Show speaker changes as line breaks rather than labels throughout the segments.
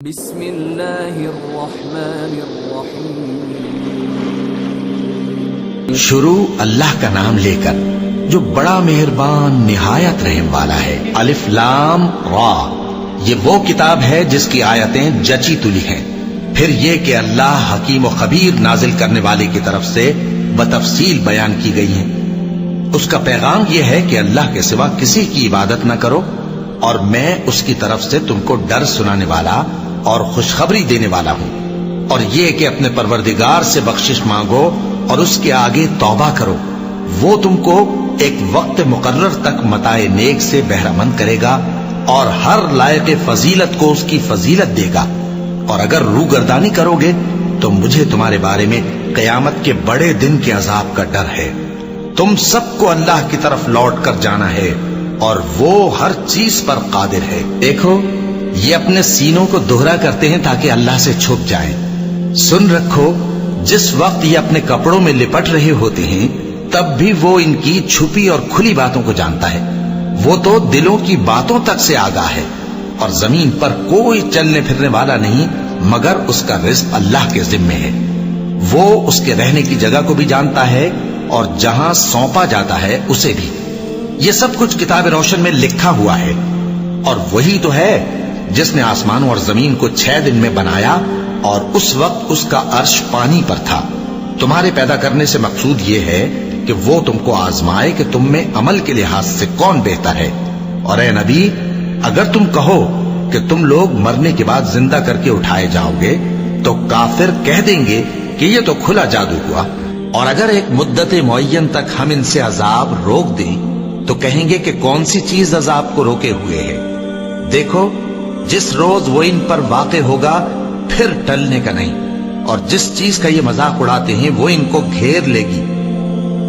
بسم اللہ الرحمن الرحیم۔
شروع اللہ کا نام لے کر جو بڑا مہربان نہایت رحم والا ہے۔ الف لام را، یہ وہ کتاب ہے جس کی آیتیں جچی تلی ہیں۔ پھر یہ کہ اللہ حکیم و خبیر نازل کرنے والے کی طرف سے بتفصیل بیان کی گئی ہیں۔ اس کا پیغام یہ ہے کہ اللہ کے سوا کسی کی عبادت نہ کرو، اور میں اس کی طرف سے تم کو ڈر سنانے والا اور خوشخبری دینے والا ہوں۔ اور یہ کہ اپنے پروردگار سے بخشش مانگو اور اس کے آگے توبہ کرو، وہ تم کو ایک وقت مقرر تک متاع نیک سے بہرہ مند کرے گا اور ہر لائق فضیلت کو اس کی فضیلت دے گا۔ اور اگر روگردانی کرو گے تو مجھے تمہارے بارے میں قیامت کے بڑے دن کے عذاب کا ڈر ہے۔ تم سب کو اللہ کی طرف لوٹ کر جانا ہے اور وہ ہر چیز پر قادر ہے۔ دیکھو، یہ اپنے سینوں کو دوہرا کرتے ہیں تاکہ اللہ سے چھپ جائیں۔ سن رکھو، جس وقت یہ اپنے کپڑوں میں لپٹ رہے ہوتے ہیں تب بھی وہ ان کی چھپی اور کھلی باتوں کو جانتا ہے۔ وہ تو دلوں کی باتوں تک سے آگاہ ہے، اور زمین پر کوئی چلنے پھرنے والا نہیں مگر اس کا رزق اللہ کے ذمے ہے۔ وہ اس کے رہنے کی جگہ کو بھی جانتا ہے اور جہاں سونپا جاتا ہے اسے بھی۔ یہ سب کچھ کتاب روشن میں لکھا ہوا ہے۔ اور وہی تو ہے جس نے آسمانوں اور زمین کو 6 دن میں بنایا، اور اس وقت اس کا عرش پانی پر تھا۔ تمہارے پیدا کرنے سے مقصود یہ ہے کہ وہ تم کو آزمائے کہ تم میں عمل کے لحاظ سے کون بہتر ہے۔ اور اے نبی، اگر تم کہو کہ تم لوگ مرنے کے بعد زندہ کر کے اٹھائے جاؤ گے تو کافر کہہ دیں گے کہ یہ تو کھلا جادو ہوا۔ اور اگر ایک مدت معین تک ہم ان سے عذاب روک دیں تو کہیں گے کہ کون سی چیز عذاب کو روکے ہوئے ہے۔ دیکھو، جس روز وہ ان پر واقع ہوگا پھر ٹلنے کا نہیں، اور جس چیز کا یہ مذاق اڑاتے ہیں وہ ان کو گھیر لے گی۔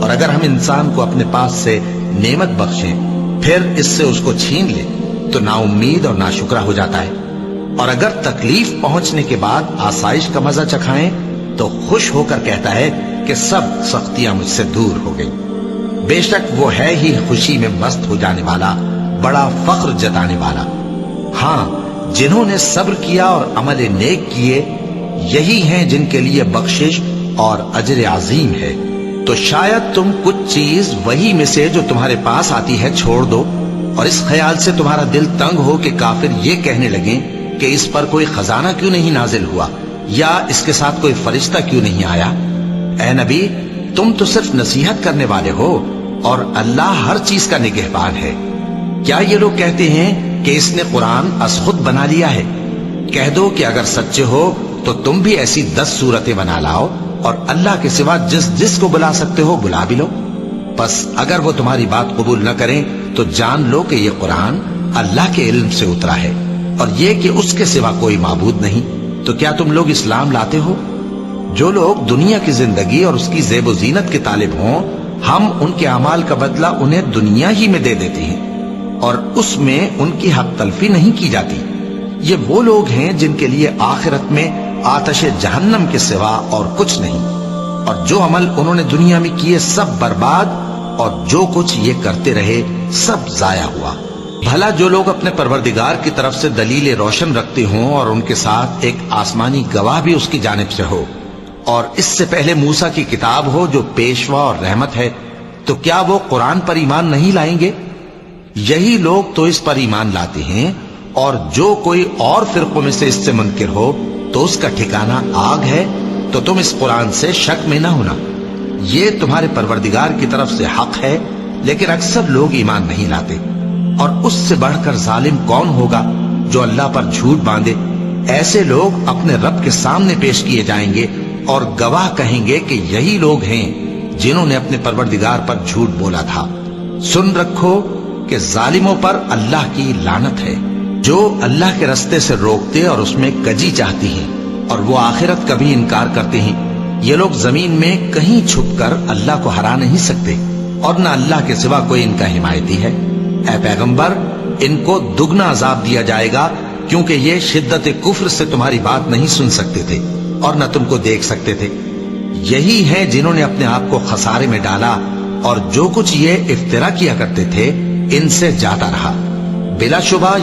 اور اگر ہم انسان کو اپنے پاس سے نعمت بخشیں پھر اس سے اس کو چھین لے تو نا امید اور ناشکرا ہو جاتا ہے۔ اور اگر تکلیف پہنچنے کے بعد آسائش کا مزہ چکھائیں تو خوش ہو کر کہتا ہے کہ سب سختیاں مجھ سے دور ہو گئی۔ بے شک وہ ہے ہی خوشی میں مست ہو جانے والا، بڑا فخر جتانے والا۔ ہاں، جنہوں نے صبر کیا اور عمل نیک کیے، یہی ہیں جن کے لیے بخشش اور اجر عظیم ہے۔ تو شاید تم کچھ چیز وہی میں سے جو تمہارے پاس آتی ہے چھوڑ دو، اور اس خیال سے تمہارا دل تنگ ہو کہ کافر یہ کہنے لگیں کہ اس پر کوئی خزانہ کیوں نہیں نازل ہوا، یا اس کے ساتھ کوئی فرشتہ کیوں نہیں آیا۔ اے نبی، تم تو صرف نصیحت کرنے والے ہو، اور اللہ ہر چیز کا نگہبان ہے۔ کیا یہ لوگ کہتے ہیں کہ اس نے قرآن از خود بنا لیا ہے؟ کہہ دو کہ اگر سچے ہو تو تم بھی ایسی 10 صورتیں بنا لاؤ، اور اللہ کے سوا جس کو بلا سکتے ہو بلا بھی لو۔ پس اگر وہ تمہاری بات قبول نہ کریں تو جان لو کہ یہ قرآن اللہ کے علم سے اترا ہے، اور یہ کہ اس کے سوا کوئی معبود نہیں۔ تو کیا تم لوگ اسلام لاتے ہو؟ جو لوگ دنیا کی زندگی اور اس کی زیب و زینت کے طالب ہوں، ہم ان کے اعمال کا بدلہ انہیں دنیا ہی میں دے دیتے ہیں، اور اس میں ان کی حق تلفی نہیں کی جاتی۔ یہ وہ لوگ ہیں جن کے لیے آخرت میں آتش جہنم کے سوا اور کچھ نہیں، اور جو عمل انہوں نے دنیا میں کیے سب برباد، اور جو کچھ یہ کرتے رہے سب ضائع ہوا۔ بھلا جو لوگ اپنے پروردگار کی طرف سے دلیل روشن رکھتے ہوں اور ان کے ساتھ ایک آسمانی گواہ بھی اس کی جانب سے ہو، اور اس سے پہلے موسیٰ کی کتاب ہو جو پیشوا اور رحمت ہے، تو کیا وہ قرآن پر ایمان نہیں لائیں گے؟ یہی لوگ تو اس پر ایمان لاتے ہیں، اور جو کوئی اور فرقوں میں سے اس سے منکر ہو تو اس کا ٹھکانہ آگ ہے۔ تو تم اس قرآن سے شک میں نہ ہونا، یہ تمہارے پروردگار کی طرف سے حق ہے، لیکن اکثر لوگ ایمان نہیں لاتے۔ اور اس سے بڑھ کر ظالم کون ہوگا جو اللہ پر جھوٹ باندھے؟ ایسے لوگ اپنے رب کے سامنے پیش کیے جائیں گے اور گواہ کہیں گے کہ یہی لوگ ہیں جنہوں نے اپنے پروردگار پر جھوٹ بولا تھا۔ سن رکھو کہ ظالموں پر اللہ کی لعنت ہے، جو اللہ کے رستے سے روکتے اور اس میں کجی چاہتی ہیں، اور وہ آخرت کا بھی انکار کرتے ہیں۔ یہ لوگ زمین میں کہیں چھپ کر اللہ کو ہرا نہیں سکتے، اور نہ اللہ کے سوا کوئی ان کا حمایتی ہے۔ اے پیغمبر، ان کو دگنا عذاب دیا جائے گا، کیونکہ یہ شدت کفر سے تمہاری بات نہیں سن سکتے تھے اور نہ تم کو دیکھ سکتے تھے۔ یہی ہیں جنہوں نے اپنے آپ کو خسارے میں ڈالا، اور جو کچھ یہ افترا کیا کرتے تھے ان سے جاتا رہا۔ بلا شبہ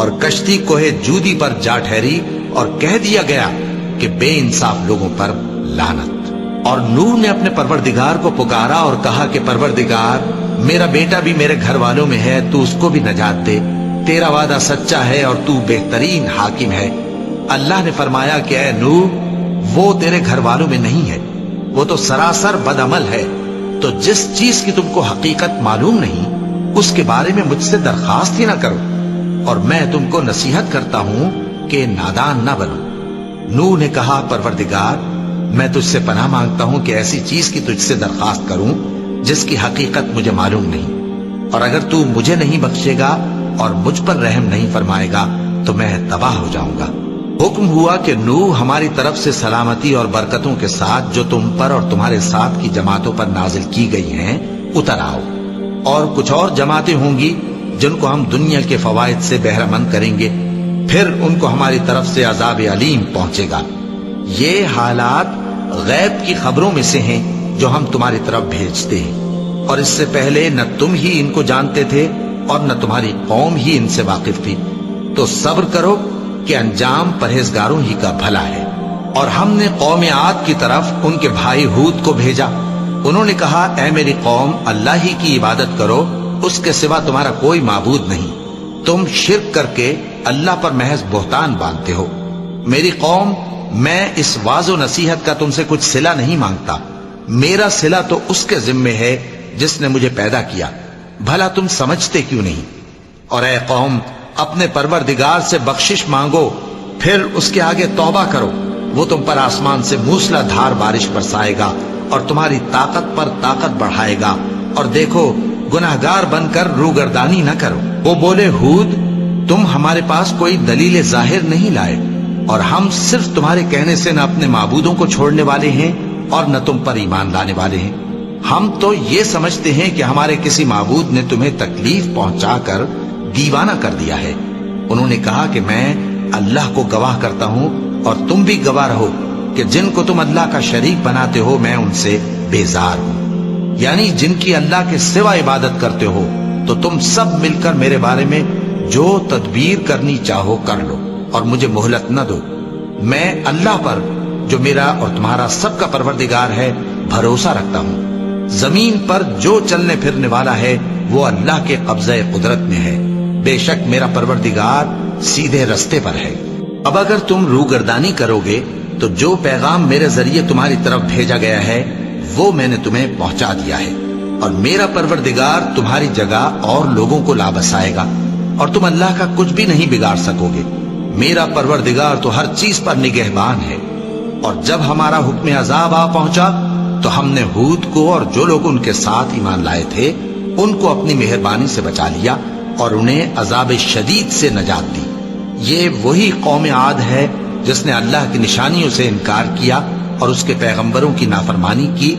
اور کشتی کوہ جودی پر جا ٹھہری اور کہہ دیا گیا کہ بے انصاف لوگوں پر لعنت۔ اور نوح نے اپنے پروردگار کو پکارا اور کہا کہ پروردگار، میرا بیٹا بھی میرے گھر والوں میں ہے، تو اس کو بھی نجات دے، تیرا وعدہ سچا ہے اور تو بہترین حاکم ہے۔ اللہ نے فرمایا کہ اے نوح، وہ تیرے گھر والوں میں نہیں ہے، وہ تو سراسر بدعمل ہے، تو جس چیز کی تم کو حقیقت معلوم نہیں اس کے بارے میں مجھ سے درخواست ہی نہ کرو، اور میں تم کو نصیحت کرتا ہوں کہ نادان نہ بنو۔ نوح نے کہا پروردگار، میں تجھ سے پناہ مانگتا ہوں کہ ایسی چیز کی تجھ سے درخواست کروں جس کی حقیقت مجھے معلوم نہیں، اور اگر تو مجھے نہیں بخشے گا اور مجھ پر رحم نہیں فرمائے گا تو میں تباہ ہو جاؤں گا۔ حکم ہوا کہ نوح، ہماری طرف سے سلامتی اور برکتوں کے ساتھ جو تم پر اور تمہارے ساتھ کی جماعتوں پر نازل کی گئی ہیں اتر آؤ، اور کچھ اور جماعتیں ہوں گی جن کو ہم دنیا کے فوائد سے بہرہ مند کریں گے، پھر ان کو ہماری طرف سے عذاب علیم پہنچے گا۔ یہ حالات غیب کی خبروں میں سے ہیں جو ہم تمہاری طرف بھیجتے ہیں، اور اس سے پہلے نہ تم ہی ان کو جانتے تھے اور نہ تمہاری قوم ہی ان سے واقف تھی، تو صبر کرو کہ انجام پرہیزگاروں ہی کا بھلا ہے۔ اور ہم نے قوم عاد کی طرف ان کے بھائی ہود کو بھیجا، انہوں نے کہا اے میری قوم، اللہ ہی کی عبادت کرو، اس کے سوا تمہارا کوئی معبود نہیں، تم شرک کر کے اللہ پر محض بہتان باندھتے ہو۔ میری قوم، میں اس واعظ و نصیحت کا تم سے کچھ صلہ نہیں مانگتا، میرا صلہ تو اس کے ذمے ہے جس نے مجھے پیدا کیا، بھلا تم سمجھتے کیوں نہیں؟ اور اے قوم، اپنے پروردگار سے بخشش مانگو، پھر اس کے آگے توبہ کرو، وہ تم پر آسمان سے موسلا دھار بارش برسائے گا اور تمہاری طاقت پر طاقت بڑھائے گا، اور دیکھو گناہگار بن کر روگردانی نہ کرو۔ وہ بولے ہود، تم ہمارے پاس کوئی دلیل ظاہر نہیں لائے، اور ہم صرف تمہارے کہنے سے نہ اپنے معبودوں کو چھوڑنے والے ہیں اور نہ تم پر ایمان لانے والے ہیں۔ ہم تو یہ سمجھتے ہیں کہ ہمارے کسی معبود نے تمہیں تکلیف پہنچا کر دیوانہ کر دیا ہے۔ انہوں نے کہا کہ میں اللہ کو گواہ کرتا ہوں اور تم بھی گواہ رہو کہ جن کو تم اللہ کا شریک بناتے ہو میں ان سے بیزار ہوں، یعنی جن کی اللہ کے سوا عبادت کرتے ہو، تو تم سب مل کر میرے بارے میں جو تدبیر کرنی چاہو کر لو اور مجھے مہلت نہ دو۔ میں اللہ پر جو میرا اور تمہارا سب کا پروردگار ہے بھروسہ رکھتا ہوں۔ زمین پر جو چلنے پھرنے والا ہے وہ اللہ کے قبضہ قدرت میں ہے، بے شک میرا پروردگار سیدھے رستے پر ہے۔ اب اگر تم روگردانی کرو گے تو جو پیغام میرے ذریعے تمہاری طرف بھیجا گیا ہے وہ میں نے تمہیں پہنچا دیا ہے، اور میرا پروردگار تمہاری جگہ اور لوگوں کو لا بسائے گا، اور تم اللہ کا کچھ بھی نہیں بگاڑ سکو گے۔ میرا پروردگار تو ہر چیز پر نگہبان ہے۔ اور جب ہمارا حکم عذاب آ پہنچا تو ہم نے ہود کو اور جو لوگ ان کے ساتھ ایمان لائے تھے ان کو اپنی مہربانی سے بچا لیا اور انہیں عذاب شدید سے نجات دی۔ یہ وہی قوم عاد ہے جس نے اللہ کی نشانیوں سے انکار کیا اور اس کے پیغمبروں کی نافرمانی کی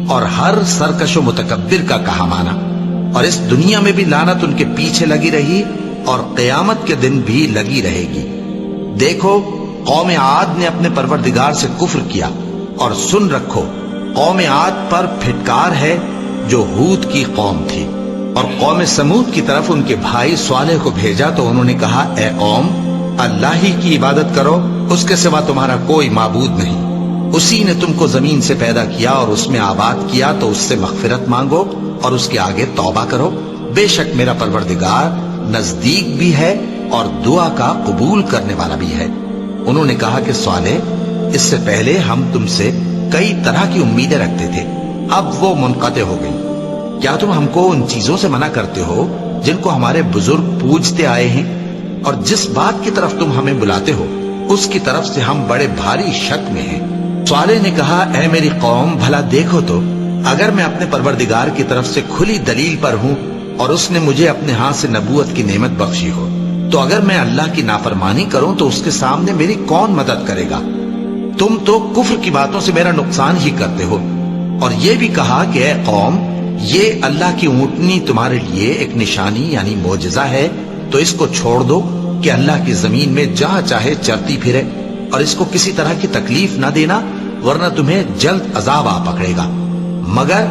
اور ہر سرکش و متکبر کا کہا مانا، اور اس دنیا میں بھی لعنت ان کے پیچھے لگی رہی اور قیامت کے دن بھی لگی رہے گی۔ دیکھو، قوم عاد نے اپنے پروردگار سے کفر کیا، اور سن رکھو قوم عاد پر پھٹکار ہے جو ہود کی قوم تھی۔ اور قوم سمود کی طرف ان کے بھائی صالح کو بھیجا تو انہوں نے کہا اے قوم، اللہ ہی کی عبادت کرو، اس کے سوا تمہارا کوئی معبود نہیں۔ اسی نے تم کو زمین سے پیدا کیا اور اس میں آباد کیا، تو اس سے مغفرت مانگو اور اس کے آگے توبہ کرو، بے شک میرا پروردگار نزدیک بھی ہے اور دعا کا قبول کرنے والا بھی ہے۔ انہوں نے کہا کہ صالح، اس سے پہلے ہم تم سے کئی طرح کی امیدیں رکھتے تھے، اب وہ منقطع ہو گئی۔ کیا تم ہم کو ان چیزوں سے منع کرتے ہو جن کو ہمارے بزرگ پوجتے آئے ہیں؟ اور جس بات کی طرف تم ہمیں بلاتے ہو اس کی طرف سے ہم بڑے بھاری شک میں ہیں۔ صالح نے کہا اے میری قوم، بھلا دیکھو تو، اگر میں اپنے پروردگار کی طرف سے کھلی دلیل پر ہوں اور اس نے مجھے اپنے ہاتھ سے نبوت کی نعمت بخشی ہو، تو اگر میں اللہ کی نافرمانی کروں تو اس کے سامنے میری کون مدد کرے گا؟ تم تو کفر کی باتوں سے میرا نقصان ہی کرتے ہو۔ اور یہ بھی کہا کہ اے قوم، یہ اللہ کی اونٹنی تمہارے لیے ایک نشانی یعنی معجزہ ہے، تو اس کو چھوڑ دو کہ اللہ کی زمین میں جہاں چاہے چرتی پھرے، اور اس کو کسی طرح کی تکلیف نہ دینا، ورنہ تمہیں جلد عذاب آ پکڑے گا۔ مگر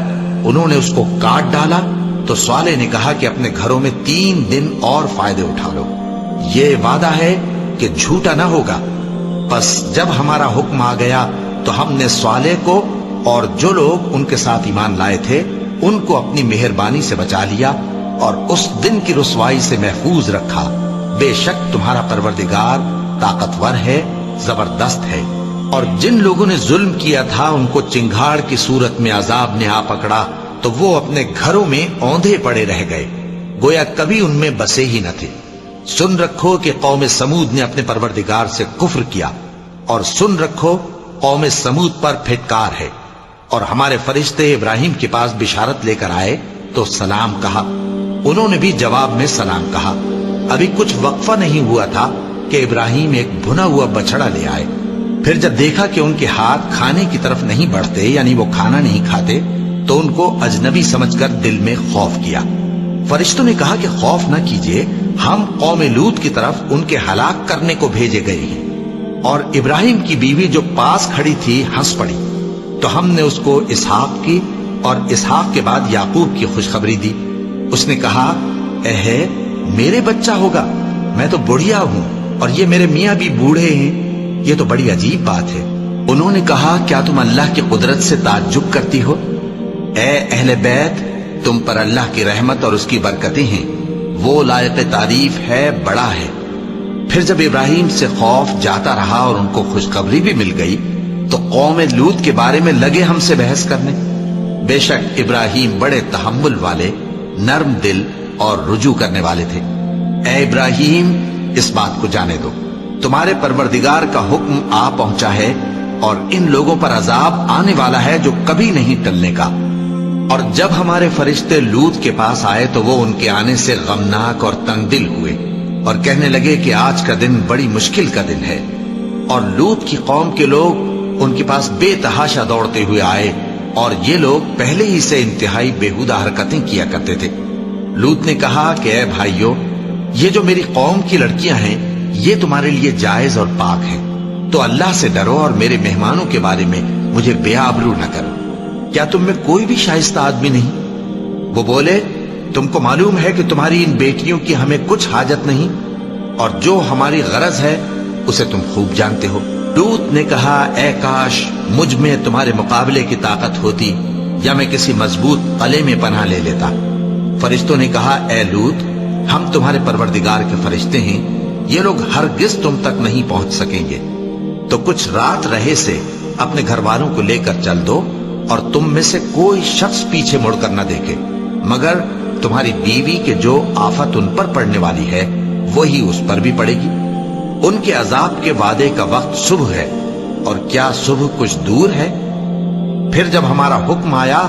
انہوں نے اس کو کاٹ ڈالا۔ تو صالح نے کہا کہ اپنے گھروں میں 3 دن اور فائدے اٹھا لو، یہ وعدہ ہے کہ جھوٹا نہ ہوگا۔ پس جب ہمارا حکم آ گیا تو ہم نے صالح کو اور جو لوگ ان کے ساتھ ایمان لائے تھے ان کو اپنی مہربانی سے بچا لیا اور اس دن کی رسوائی سے محفوظ رکھا۔ بے شک تمہارا پروردگار طاقتور ہے، زبردست ہے۔ اور جن لوگوں نے ظلم کیا تھا ان کو چنگھاڑ کی صورت میں عذاب نے آ پکڑا تو وہ اپنے گھروں میں اوندھے پڑے رہ گئے، گویا کبھی ان میں بسے ہی نہ تھے۔ سن رکھو کہ قوم سمود نے اپنے پروردگار سے کفر کیا، اور سن رکھو قوم سمود پر پھٹکار ہے۔ اور ہمارے فرشتے ابراہیم کے پاس بشارت لے کر آئے تو سلام کہا، انہوں نے بھی جواب میں سلام کہا۔ ابھی کچھ وقفہ نہیں ہوا تھا کہ ابراہیم ایک بھنا ہوا بچڑا لے آئے۔ پھر جب دیکھا کہ ان کے ہاتھ کھانے کی طرف نہیں بڑھتے، یعنی وہ کھانا نہیں کھاتے، تو ان کو اجنبی سمجھ کر دل میں خوف کیا۔ فرشتوں نے کہا کہ خوف نہ کیجیے، ہم قوم لوط کی طرف ان کے ہلاک کرنے کو بھیجے گئے ہیں۔ اور ابراہیم کی بیوی جو پاس کھڑی تھی ہنس پڑی، تو ہم نے اس کو اسحاق کی اور اسحاق کے بعد یعقوب کی خوشخبری دی۔ اس نے کہا، اے میرے بچہ ہوگا، میں تو بڑھیا ہوں اور یہ میرے میاں بھی بوڑھے ہیں، یہ تو بڑی عجیب بات ہے۔ انہوں نے کہا، کیا تم اللہ کی قدرت سے تعجب کرتی ہو؟ اے اہل بیت، تم پر اللہ کی رحمت اور اس کی برکتیں ہیں، وہ لائق تعریف ہے، بڑا ہے۔ پھر جب ابراہیم سے خوف جاتا رہا اور ان کو خوشخبری بھی مل گئی تو قوم لوط کے بارے میں لگے ہم سے بحث کرنے۔ بے شک ابراہیم بڑے تحمل والے، نرم دل اور رجوع کرنے والے تھے۔ اے ابراہیم، اس بات کو جانے دو، تمہارے پروردگار کا حکم آ پہنچا ہے اور ان لوگوں پر عذاب آنے والا ہے جو کبھی نہیں ٹلنے کا۔ اور جب ہمارے فرشتے لوط کے پاس آئے تو وہ ان کے آنے سے غمناک اور تنگ دل ہوئے اور کہنے لگے کہ آج کا دن بڑی مشکل کا دن ہے۔ اور لوط کی قوم کے لوگ ان کے پاس بے تحاشا دوڑتے ہوئے آئے، اور یہ لوگ پہلے ہی سے انتہائی بےہودہ حرکتیں کیا کرتے تھے۔ لوط نے کہا کہ اے بھائیو، یہ جو میری قوم کی لڑکیاں ہیں یہ تمہارے لیے جائز اور پاک ہیں، تو اللہ سے ڈرو اور میرے مہمانوں کے بارے میں مجھے بے آبرو نہ کرو۔ کیا تم میں کوئی بھی شائستہ آدمی نہیں؟ وہ بولے، تم کو معلوم ہے کہ تمہاری ان بیٹیوں کی ہمیں کچھ حاجت نہیں، اور جو ہماری غرض ہے اسے تم خوب جانتے ہو۔ لوط نے کہا، اے کاش مجھ میں تمہارے مقابلے کی طاقت ہوتی، یا میں کسی مضبوط قلعے میں پناہ لے لیتا۔ فرشتوں نے کہا، اے لوط، ہم تمہارے پروردگار کے فرشتے ہیں، یہ لوگ ہرگز تم تک نہیں پہنچ سکیں گے، تو کچھ رات رہے سے اپنے گھر والوں کو لے کر چل دو، اور تم میں سے کوئی شخص پیچھے مڑ کر نہ دیکھے، مگر تمہاری بیوی کے جو آفت ان پر پڑنے والی ہے وہی اس پر بھی پڑے گی۔ ان کے عذاب کے وعدے کا وقت صبح ہے، اور کیا صبح کچھ دور ہے؟ پھر جب ہمارا حکم آیا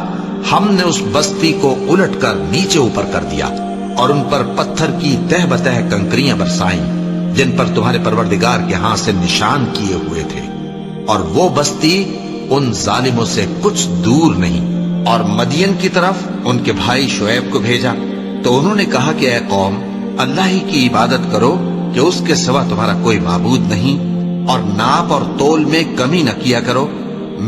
ہم نے اس بستی کو الٹ کر نیچے اوپر کر دیا اور ان پر پتھر کی تہ بتہ کنکریاں برسائیں جن پر تمہارے پروردگار کے ہاں سے نشان کیے ہوئے تھے، اور وہ بستی ان ظالموں سے کچھ دور نہیں۔ اور مدین کی طرف ان کے بھائی شعیب کو بھیجا تو انہوں نے کہا کہ اے قوم، اللہ ہی کی عبادت کرو کہ اس کے سوا تمہارا کوئی معبود نہیں، اور ناپ اور تول میں کمی نہ کیا کرو،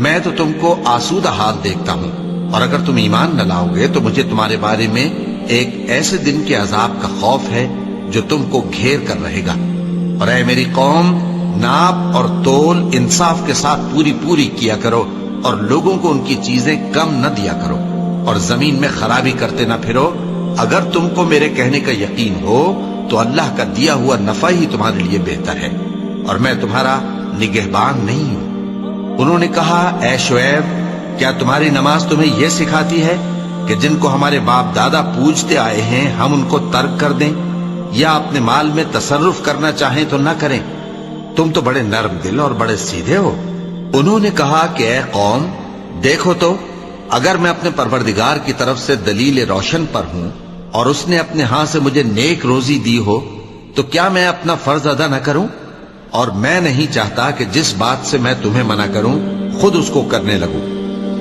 میں تو تم کو آسودہ حال دیکھتا ہوں، اور اگر تم ایمان نہ لاؤ گے تو مجھے تمہارے بارے میں ایک ایسے دن کے عذاب کا خوف ہے جو تم کو گھیر کر رہے گا۔ اور اے میری قوم، ناپ اور تول انصاف کے ساتھ پوری کیا کرو، اور لوگوں کو ان کی چیزیں کم نہ دیا کرو، اور زمین میں خرابی کرتے نہ پھرو۔ اگر تم کو میرے کہنے کا یقین ہو تو اللہ کا دیا ہوا نفع ہی تمہارے لیے بہتر ہے، اور میں تمہارا نگہبان نہیں ہوں۔ انہوں نے کہا، اے شعیب، کیا تمہاری نماز تمہیں یہ سکھاتی ہے کہ جن کو ہمارے باپ دادا پوجتے آئے ہیں ہم ان کو ترک کر دیں، یا اپنے مال میں تصرف کرنا چاہیں تو نہ کریں؟ تم تو بڑے نرم دل اور بڑے سیدھے ہو۔ انہوں نے کہا کہ اے قوم، دیکھو تو، اگر میں اپنے پروردگار کی طرف سے دلیل روشن پر ہوں اور اس نے اپنے ہاں سے مجھے نیک روزی دی ہو تو کیا میں اپنا فرض ادا نہ کروں؟ اور میں نہیں چاہتا کہ جس بات سے میں تمہیں منع کروں خود اس کو کرنے لگوں۔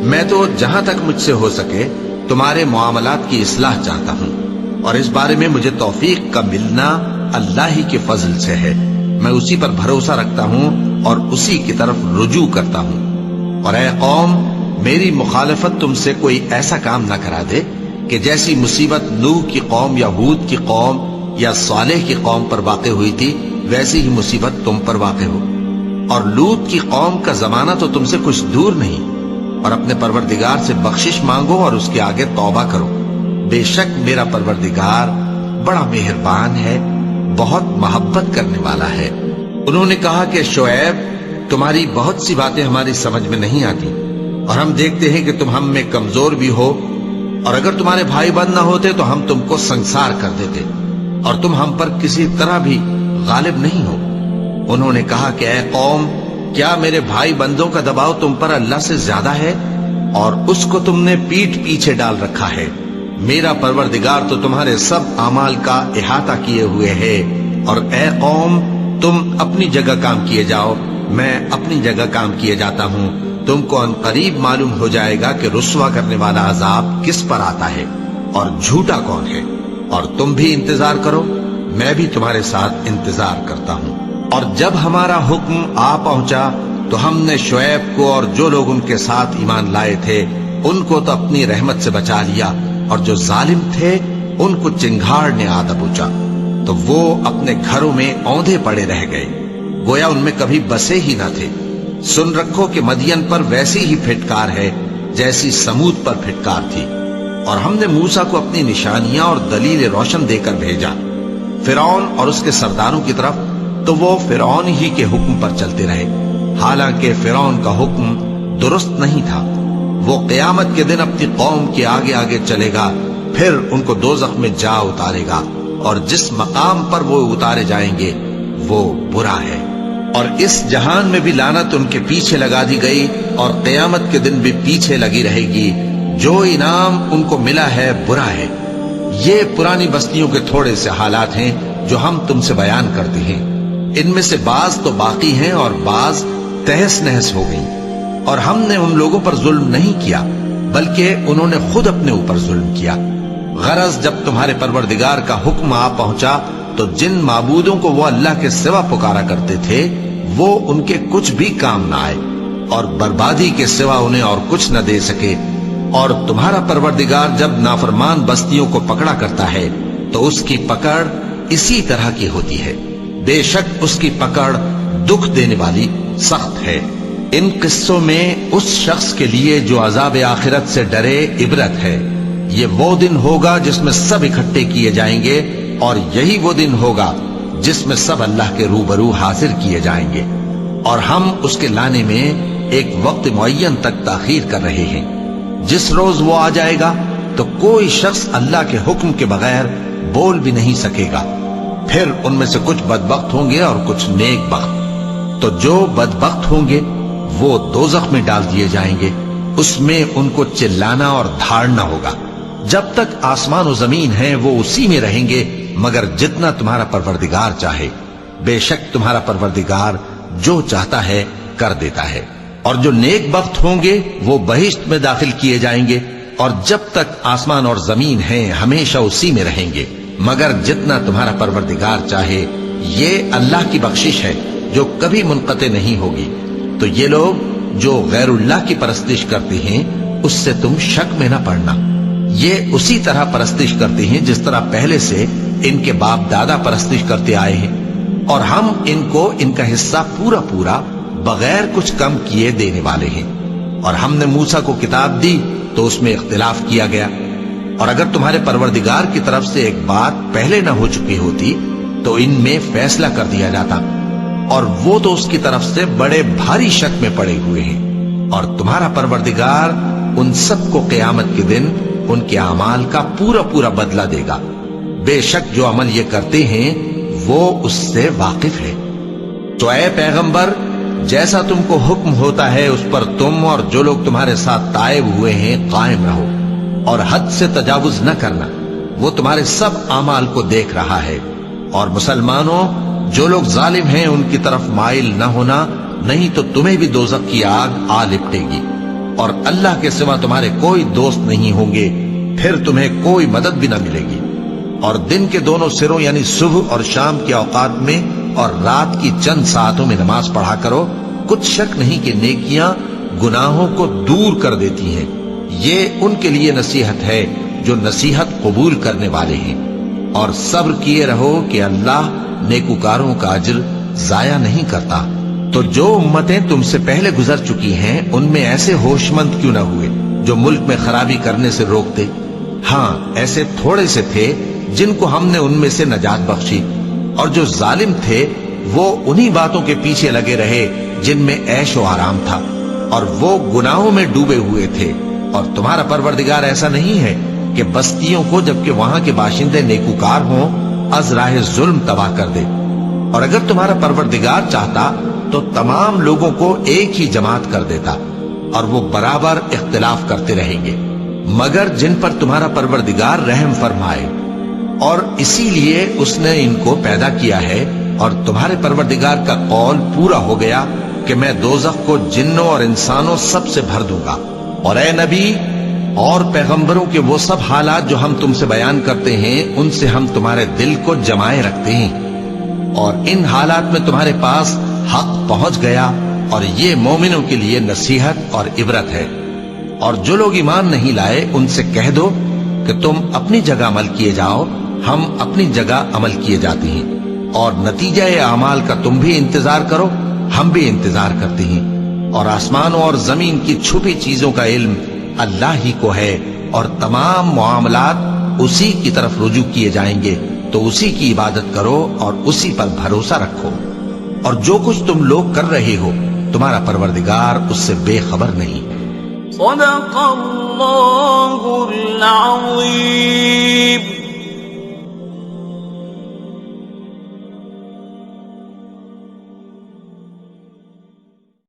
میں تو جہاں تک مجھ سے ہو سکے تمہارے معاملات کی اصلاح چاہتا ہوں، اور اس بارے میں مجھے توفیق کا ملنا اللہ ہی کے فضل سے ہے۔ میں اسی پر بھروسہ رکھتا ہوں اور اسی کی طرف رجوع کرتا ہوں۔ اور اے قوم، میری مخالفت تم سے کوئی ایسا کام نہ کرا دے کہ جیسی مصیبت نوح کی قوم یا ہود کی قوم یا صالح کی قوم پر واقع ہوئی تھی ویسی ہی مصیبت تم پر واقع ہو۔ اور لوط کی قوم کا زمانہ تو تم سے کچھ دور نہیں، اور اپنے پروردگار سے بخشش مانگو اور اس کے آگے توبہ کرو، بے شک میرا پروردگار بڑا مہربان ہے، بہت محبت کرنے والا ہے۔ انہوں نے کہا کہ شعیب، تمہاری بہت سی باتیں ہماری سمجھ میں نہیں آتی، اور ہم دیکھتے ہیں کہ تم ہم میں کمزور بھی ہو، اور اگر تمہارے بھائی بند نہ ہوتے تو ہم تم کو سنسار کر دیتے، اور تم ہم پر کسی طرح بھی غالب نہیں ہو۔ انہوں نے کہا کہ اے قوم، کیا میرے بھائی بندوں کا دباؤ تم پر اللہ سے زیادہ ہے، اور اس کو تم نے پیٹھ پیچھے ڈال رکھا ہے؟ میرا پروردگار تو تمہارے سب اعمال کا احاطہ کیے ہوئے ہے، اور اے قوم، تم اپنی جگہ کام کیے جاؤ، میں اپنی جگہ کام کیے جاتا ہوں، تم کو ان قریب معلوم ہو جائے گا کہ رسوا کرنے والا عذاب کس پر آتا ہے اور جھوٹا کون ہے، اور تم بھی انتظار کرو، میں بھی تمہارے ساتھ انتظار کرتا ہوں۔ اور جب ہمارا حکم آ پہنچا تو ہم نے شعیب کو اور جو لوگ ان کے ساتھ ایمان لائے تھے ان کو تو اپنی رحمت سے بچا لیا، اور جو ظالم تھے ان کو چنگھاڑ نے آ دبوچا، تو وہ اپنے گھروں میں اوندھے پڑے رہ گئے، گویا ان میں کبھی بسے ہی نہ تھے۔ سن رکھو کہ مدین پر ویسی ہی پھٹکار ہے جیسی سمود پر پھٹکار تھی، اور ہم نے موسیٰ کو اپنی نشانیاں اور دلیل روشن دے کر بھیجا فرعون اور اس کے سرداروں کی طرف، تو وہ فرعون ہی کے حکم پر چلتے رہے، حالانکہ فرعون کا حکم درست نہیں تھا۔ وہ قیامت کے دن اپنی قوم کے آگے آگے چلے گا، پھر ان کو دوزخ میں جا اتارے گا، اور جس مقام پر وہ اتارے جائیں گے وہ برا ہے۔ اور اس جہان میں بھی لعنت ان کے پیچھے لگا دی گئی، اور قیامت کے دن بھی پیچھے لگی رہے گی، جو انعام ان کو ملا ہے برا ہے۔ یہ پرانی بستیوں کے تھوڑے سے حالات ہیں جو ہم تم سے بیان کرتے ہیں، ان میں سے بعض تو باقی ہیں اور بعض تہس نہس ہو گئی، اور ہم نے ان لوگوں پر ظلم نہیں کیا بلکہ انہوں نے خود اپنے اوپر ظلم کیا۔ غرض جب تمہارے پروردگار کا حکم آ پہنچا تو جن معبودوں کو وہ اللہ کے سوا پکارا کرتے تھے وہ ان کے کچھ بھی کام نہ آئے، اور بربادی کے سوا انہیں اور کچھ نہ دے سکے۔ اور تمہارا پروردگار جب نافرمان بستیوں کو پکڑا کرتا ہے تو اس کی پکڑ اسی طرح کی ہوتی ہے، بے شک اس کی پکڑ دکھ دینے والی سخت ہے۔ ان قصوں میں اس شخص کے لیے جو عذاب آخرت سے ڈرے عبرت ہے۔ یہ وہ دن ہوگا جس میں سب اکٹھے کیے جائیں گے، اور یہی وہ دن ہوگا جس میں سب اللہ کے روبرو حاضر کیے جائیں گے، اور ہم اس کے لانے میں ایک وقت معین تک تاخیر کر رہے ہیں۔ جس روز وہ آ جائے گا تو کوئی شخص اللہ کے حکم کے بغیر بول بھی نہیں سکے گا۔ پھر ان میں سے کچھ بدبخت ہوں گے اور کچھ نیک بخت، تو جو بدبخت ہوں گے وہ دوزخ میں ڈال دیے جائیں گے، اس میں ان کو چلانا اور دھاڑنا ہوگا۔ جب تک آسمان و زمین ہیں وہ اسی میں رہیں گے مگر جتنا تمہارا پروردگار چاہے، بے شک تمہارا پروردگار جو چاہتا ہے کر دیتا ہے۔ اور جو نیک بخت ہوں گے وہ بہشت میں داخل کیے جائیں گے، اور جب تک آسمان اور زمین ہیں ہمیشہ اسی میں رہیں گے مگر جتنا تمہارا پروردگار چاہے۔ یہ اللہ کی بخشش ہے جو کبھی منقطع نہیں ہوگی۔ تو یہ لوگ جو غیر اللہ کی پرستش کرتے ہیں اس سے تم شک میں نہ پڑنا، یہ اسی طرح پرستش کرتے ہیں جس طرح پہلے سے ان کے باپ دادا پرستش کرتے آئے ہیں، اور ہم ان کو ان کا حصہ پورا پورا بغیر کچھ کم کیے دینے والے ہیں۔ اور ہم نے موسیٰ کو کتاب دی تو اس میں اختلاف کیا گیا، اور اگر تمہارے پروردگار کی طرف سے ایک بات پہلے نہ ہو چکی ہوتی تو ان میں فیصلہ کر دیا جاتا، اور وہ تو اس کی طرف سے بڑے بھاری شک میں پڑے ہوئے ہیں۔ اور تمہارا پروردگار ان سب کو قیامت کے دن ان کے اعمال کا پورا پورا بدلہ دے گا، بے شک جو عمل یہ کرتے ہیں وہ اس سے واقف ہے۔ تو اے پیغمبر، جیسا تم کو حکم ہوتا ہے اس پر تم اور جو لوگ تمہارے ساتھ تائب ہوئے ہیں قائم رہو، اور حد سے تجاوز نہ کرنا، وہ تمہارے سب اعمال کو دیکھ رہا ہے۔ اور مسلمانوں، جو لوگ ظالم ہیں ان کی طرف مائل نہ ہونا، نہیں تو تمہیں بھی دوزخ کی آگ آ لپٹے گی، اور اللہ کے سوا تمہارے کوئی دوست نہیں ہوں گے، پھر تمہیں کوئی مدد بھی نہ ملے گی۔ اور دن کے دونوں سروں یعنی صبح اور شام کے اوقات میں اور رات کی چند ساعتوں میں نماز پڑھا کرو، کچھ شک نہیں کہ نیکیاں گناہوں کو دور کر دیتی ہیں۔ یہ ان کے لیے نصیحت ہے جو نصیحت قبول کرنے والے ہیں۔ اور صبر کیے رہو کہ اللہ نیکوکاروں کا اجر ضائع نہیں کرتا۔ تو جو امتیں تم سے پہلے گزر چکی ہیں ان میں ایسے ہوش مند کیوں نہ ہوئے جو ملک میں خرابی کرنے سے روکتے؟ ہاں ایسے تھوڑے سے تھے جن کو ہم نے ان میں سے نجات بخشی، اور جو ظالم تھے وہ انہی باتوں کے پیچھے لگے رہے جن میں عیش و آرام تھا، اور وہ گناہوں میں ڈوبے ہوئے تھے۔ اور تمہارا پروردگار ایسا نہیں ہے کہ بستیوں کو جبکہ وہاں کے باشندے نیکوکار ہوں از راہ ظلم تباہ کر دے۔ اور اگر تمہارا پروردگار چاہتا تو تمام لوگوں کو ایک ہی جماعت کر دیتا، اور وہ برابر اختلاف کرتے رہیں گے، مگر جن پر تمہارا پروردگار رحم فرمائے۔ اور اسی لیے اس نے ان کو پیدا کیا ہے، اور تمہارے پروردگار کا قول پورا ہو گیا کہ میں دوزخ کو جنوں اور انسانوں سب سے بھر دوں گا۔ اور اے نبی اور پیغمبروں کے وہ سب حالات جو ہم تم سے بیان کرتے ہیں ان سے ہم تمہارے دل کو جمائے رکھتے ہیں، اور ان حالات میں تمہارے پاس حق پہنچ گیا، اور یہ مومنوں کے لیے نصیحت اور عبرت ہے۔ اور جو لوگ ایمان نہیں لائے ان سے کہہ دو کہ تم اپنی جگہ عمل کیے جاؤ، ہم اپنی جگہ عمل کیے جاتے ہیں، اور نتیجہ اعمال کا تم بھی انتظار کرو، ہم بھی انتظار کرتے ہیں۔ اور آسمانوں اور زمین کی چھپی چیزوں کا علم اللہ ہی کو ہے، اور تمام معاملات اسی کی طرف رجوع کیے جائیں گے، تو اسی کی عبادت کرو اور اسی پر بھروسہ رکھو۔ اور جو کچھ تم لوگ کر رہے ہو تمہارا پروردگار اس سے بے خبر نہیں۔
صدق اللہ العظیم۔